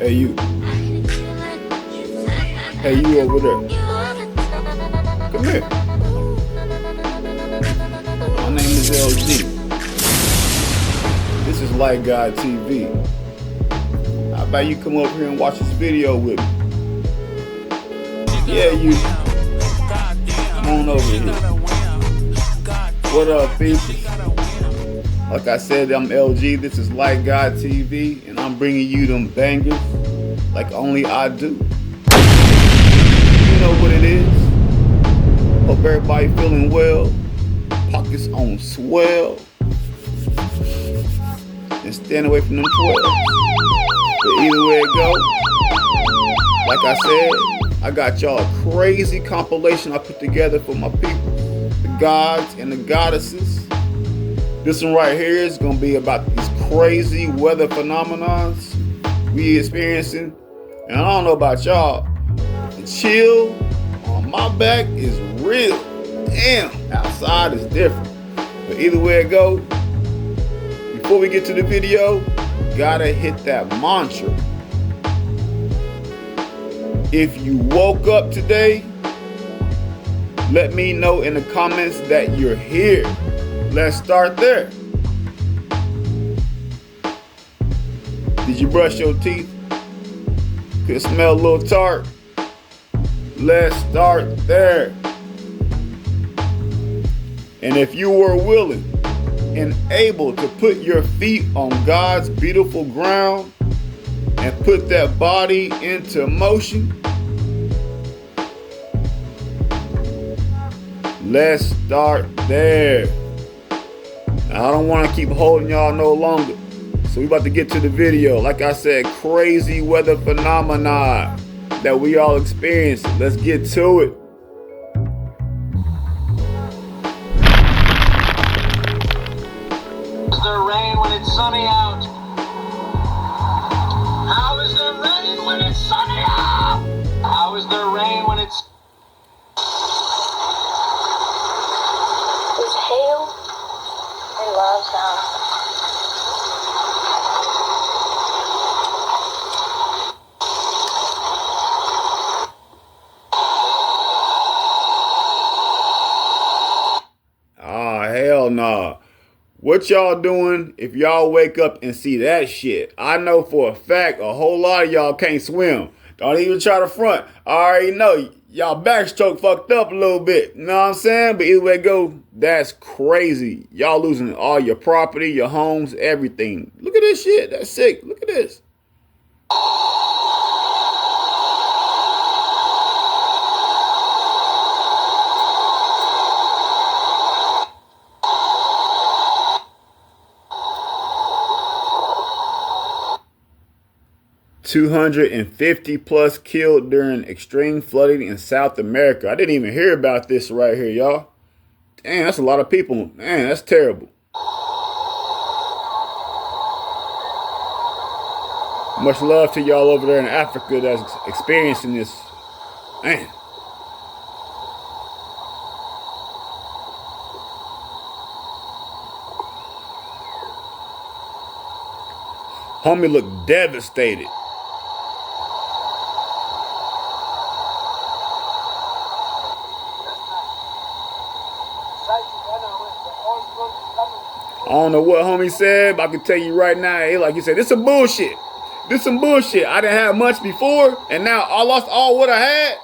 Hey you. Hey you over there. Come here. My name is L.G. This is L.Y.T.E TV. How about you come over here and watch this video with me? Yeah, you. Come on over here. What up, people? Like I said, I'm LG. This is L.Y.T.E TV, and I'm bringing you them bangers like only I do. You know what it is. Hope everybody feeling well. Pockets on swell. And stand away from them 12. But either way it go, like I said, I got y'all a crazy compilation I put together for my people, the gods and the goddesses. This one right here is gonna be about these crazy weather phenomena we experiencing. And I don't know about y'all, the chill on my back is real. Damn, outside is different. But either way it go, before we get to the video, gotta hit that mantra. If you woke up today, let me know in the comments that you're here. Let's start there. Did you brush your teeth? Could it smell a little tart? Let's start there. And if you were willing and able to put your feet on God's beautiful ground and put that body into motion, let's start there. I don't want to keep holding y'all no longer. So we about to get to the video. Like I said, crazy weather phenomena that we all experience. Let's get to it. Is there rain when it's sunny out? How is there rain when it's sunny out? How is there rain when it's... Is hail a love sound? Ah, hell nah. What y'all doing if y'all wake up and see that shit? I know for a fact a whole lot of y'all can't swim. Don't even try to front. I already know y'all backstroke fucked up a little bit. You know what I'm saying? But either way it go, that's crazy. Y'all losing all your property, your homes, everything. Look at this shit. That's sick. Look at this. 250 plus killed during extreme flooding in South America. I didn't even hear about this right here, y'all. Damn, that's a lot of people. Man, that's terrible. Much love to y'all over there in Africa that's experiencing this. Man. Homie looked devastated. I don't know what homie said, but I can tell you right now, like you said, this some bullshit. This some bullshit. I didn't have much before, and now I lost all what I had.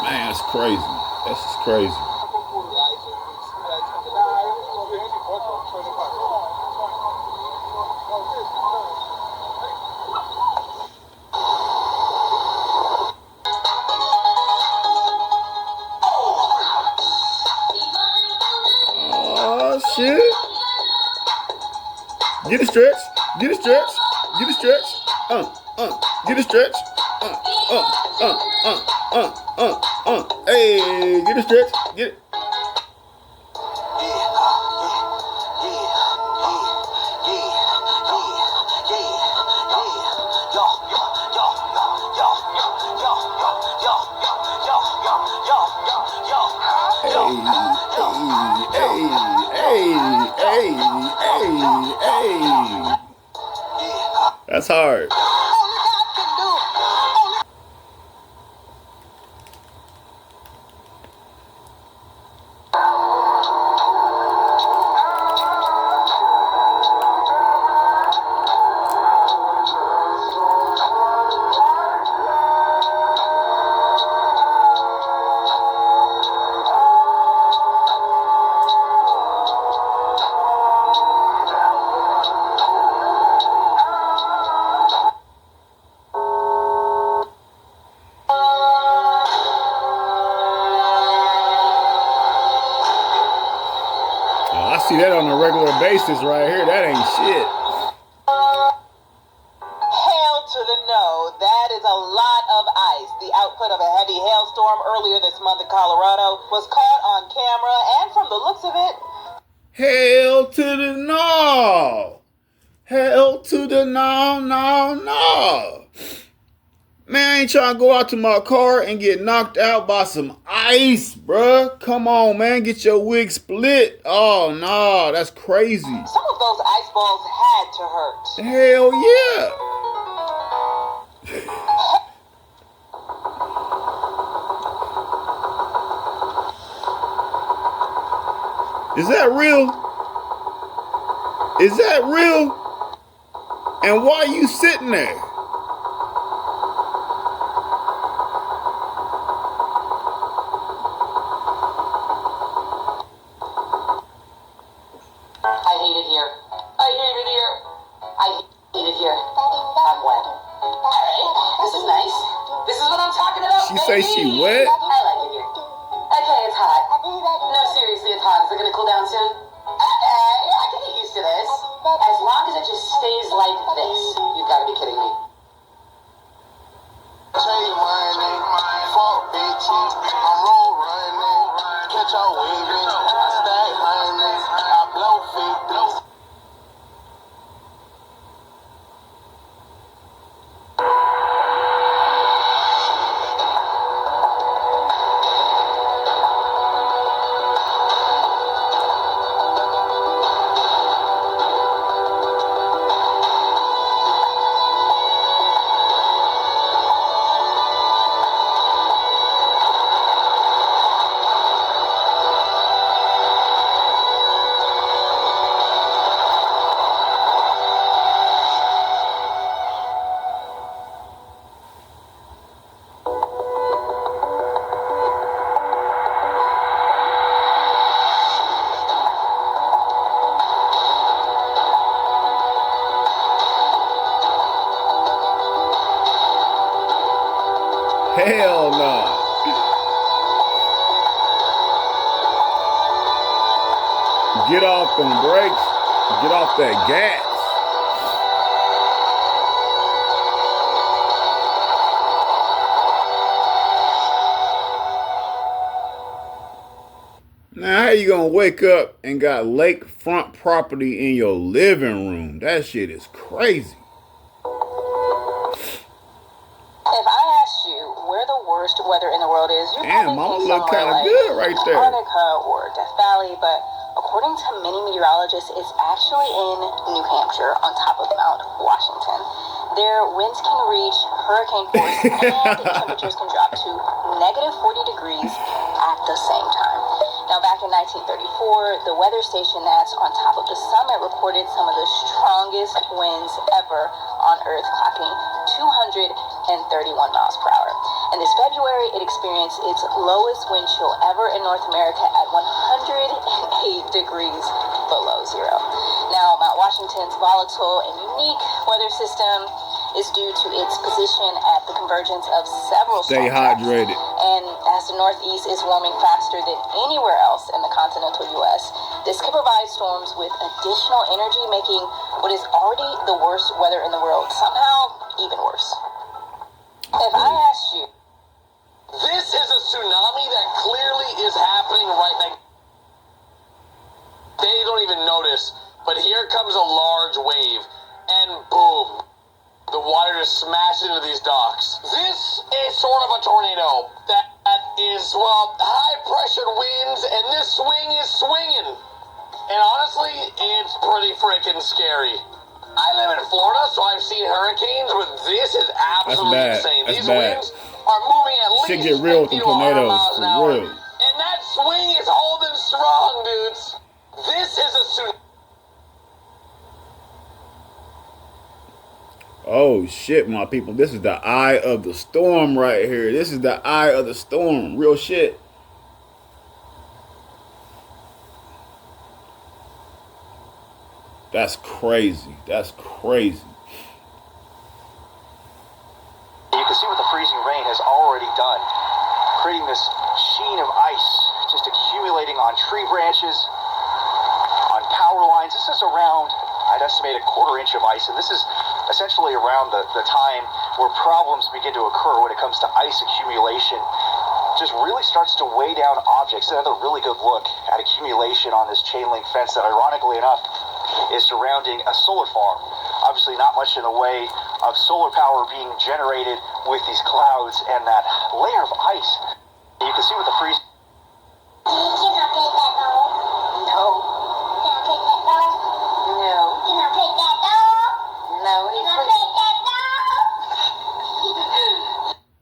Man, that's crazy. That's just crazy. Oh shit. Get a stretch. Get a stretch. Get a stretch. Get a stretch. Hey, get a stretch. Get it. hey. That's hard. I see that on a regular basis right here. That ain't shit. Hail to the no. That is a lot of ice. The output of a heavy hailstorm earlier this month in Colorado was caught on camera, and from the looks of it, Hail to the no. Hail to the no. Man, I ain't trying to go out to my car and get knocked out by some ice, bruh. Come on, man. Get your wig split. Oh, no. That's crazy. some of those ice balls had to hurt. Hell yeah. Is that real? Is that real? And why are you sitting there? I hate it here. I hate it here. I hate it here. I'm wet. Alright, this is nice. This is what I'm talking about. She say she wet? I like it here. Okay, it's hot. No, seriously, it's hot. Is it gonna cool down soon? Okay, I can get used to this. As long as it just stays like this. You've gotta be kidding me. Take money, fuck bitches, I'm roll running, catch your waving, I stack hundreds, I blow 50s. Hell no. Get off them brakes. Get off that gas. Now, how you gonna wake up and got lakefront property in your living room? That shit is crazy. If I asked you where the worst weather in the world is, you'd Damn, probably mama think look somewhere kind of like good right there. Antarctica or Death Valley, but according to many meteorologists, it's actually in New Hampshire on top of Mount Washington. Their winds can reach hurricane force and temperatures can drop to negative 40 degrees at the same time. Now, back in 1934, the weather station that's on top of the summit reported some of the strongest winds ever on Earth, clocking 231 miles per hour. And this February, it experienced its lowest wind chill ever in North America at 108 degrees below zero. Now, Mount Washington's volatile and unique weather system is due to its position at the convergence of several Stay storm tracks. hydrated. And as the Northeast is warming faster than anywhere else in the continental U.S., this could provide storms with additional energy, making what is already the worst weather in the world somehow even worse. If I asked you, This is a tsunami that clearly is happening right now. They don't even notice, but here comes a large wave, and boom, the water just smashed into these docks. This is sort of a tornado that is, well, high-pressured winds, and this swing is swinging. And honestly, it's pretty freaking freaking scary. I live in Florida, so I've seen hurricanes, but this is absolutely insane. That's These bad. winds are moving at Shit least get real with 50 the to 100 tornadoes, miles an for hour. real. And that swing is holding strong, dudes. This is a tsunami. Oh shit, my people. This is the eye of the storm right here. This is the eye of the storm. Real shit. That's crazy. That's crazy. You can see what the freezing rain has already done, creating this sheen of ice just accumulating on tree branches, on power lines. This is around, I'd estimate, a quarter inch of ice, and this is essentially around the time where problems begin to occur when it comes to ice accumulation. Just really starts to weigh down objects. Another really good look at accumulation on this chain link fence that, ironically enough, is surrounding a solar farm. Obviously not much in the way of solar power being generated with these clouds and that layer of ice. You can see what the freeze. Can I take that doll? No. Can I take that doll? No. Can I take that doll? No. Can I take that doll?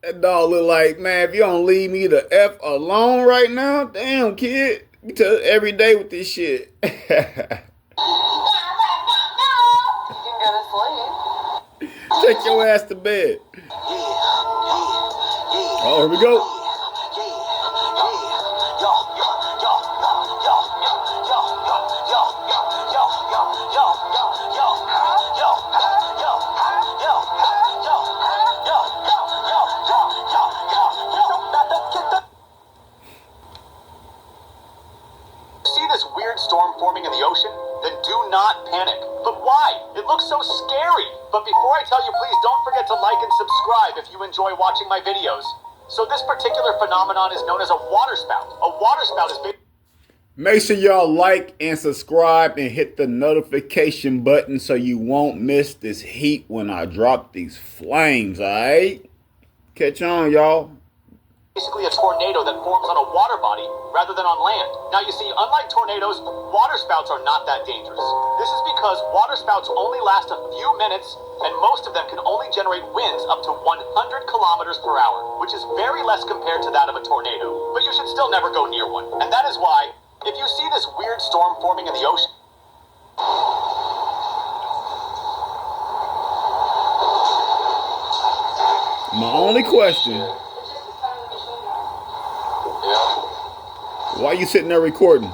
That dog look like, man, if you don't leave me the F alone right now, damn kid. You tell every day with this shit. Take your ass to bed. Oh, here we go. See this weird storm forming in the ocean? Then do not panic. But why? It looks so scary. But before I tell you, please don't forget to like and subscribe if you enjoy watching my videos. So this particular phenomenon is known as a waterspout. A waterspout is big. Make sure y'all like and subscribe and hit the notification button so you won't miss this heat when I drop these flames, alright? Catch on, y'all. Basically a tornado that forms on a water body rather than on land. Now you see, unlike tornadoes, waterspouts are not that dangerous. This is because waterspouts only last a few minutes, and most of them can only generate winds up to 100 kilometers per hour, which is very less compared to that of a tornado. But you should still never go near one. And that is why, if you see this weird storm forming in the ocean, My only question, why you sitting there recording?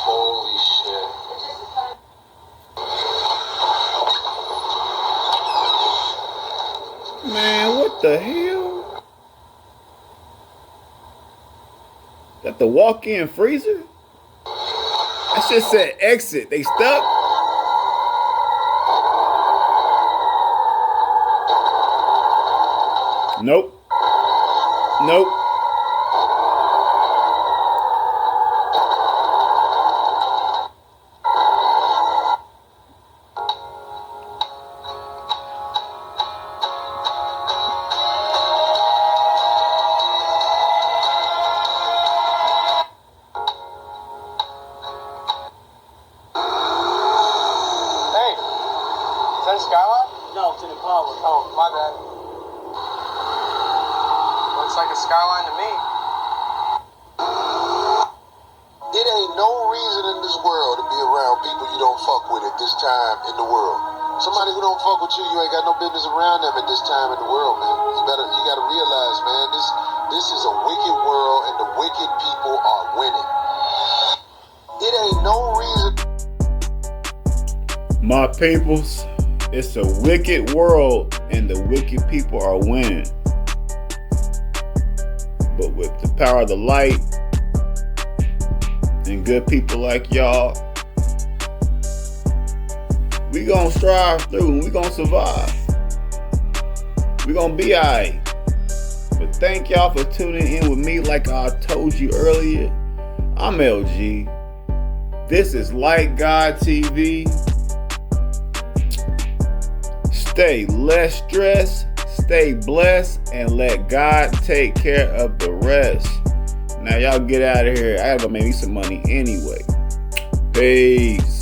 Holy shit. Man, what the hell? That the walk-in freezer? That shit said exit. They stuck? Nope. Nope. hey, is that a skyline? No, it's an Impala. Oh, my bad. Looks like a skyline to me. It ain't no reason in this world to be around people you don't fuck with at this time in the world. Somebody who don't fuck with you, you ain't got no business around them at this time in the world, man. You gotta realize, man, this is a wicked world and the wicked people are winning. It ain't no reason. My peoples, it's a wicked world and the wicked people are winning. But with the power of the light and good people like y'all, we gonna strive through and we gonna survive. We gonna be alright. But thank y'all for tuning in with me. Like I told you earlier, I'm LG. This is Light God TV. Stay less stressed, stay blessed, and let God take care of the rest. Now y'all get out of here. I gotta go make me some money anyway. Peace.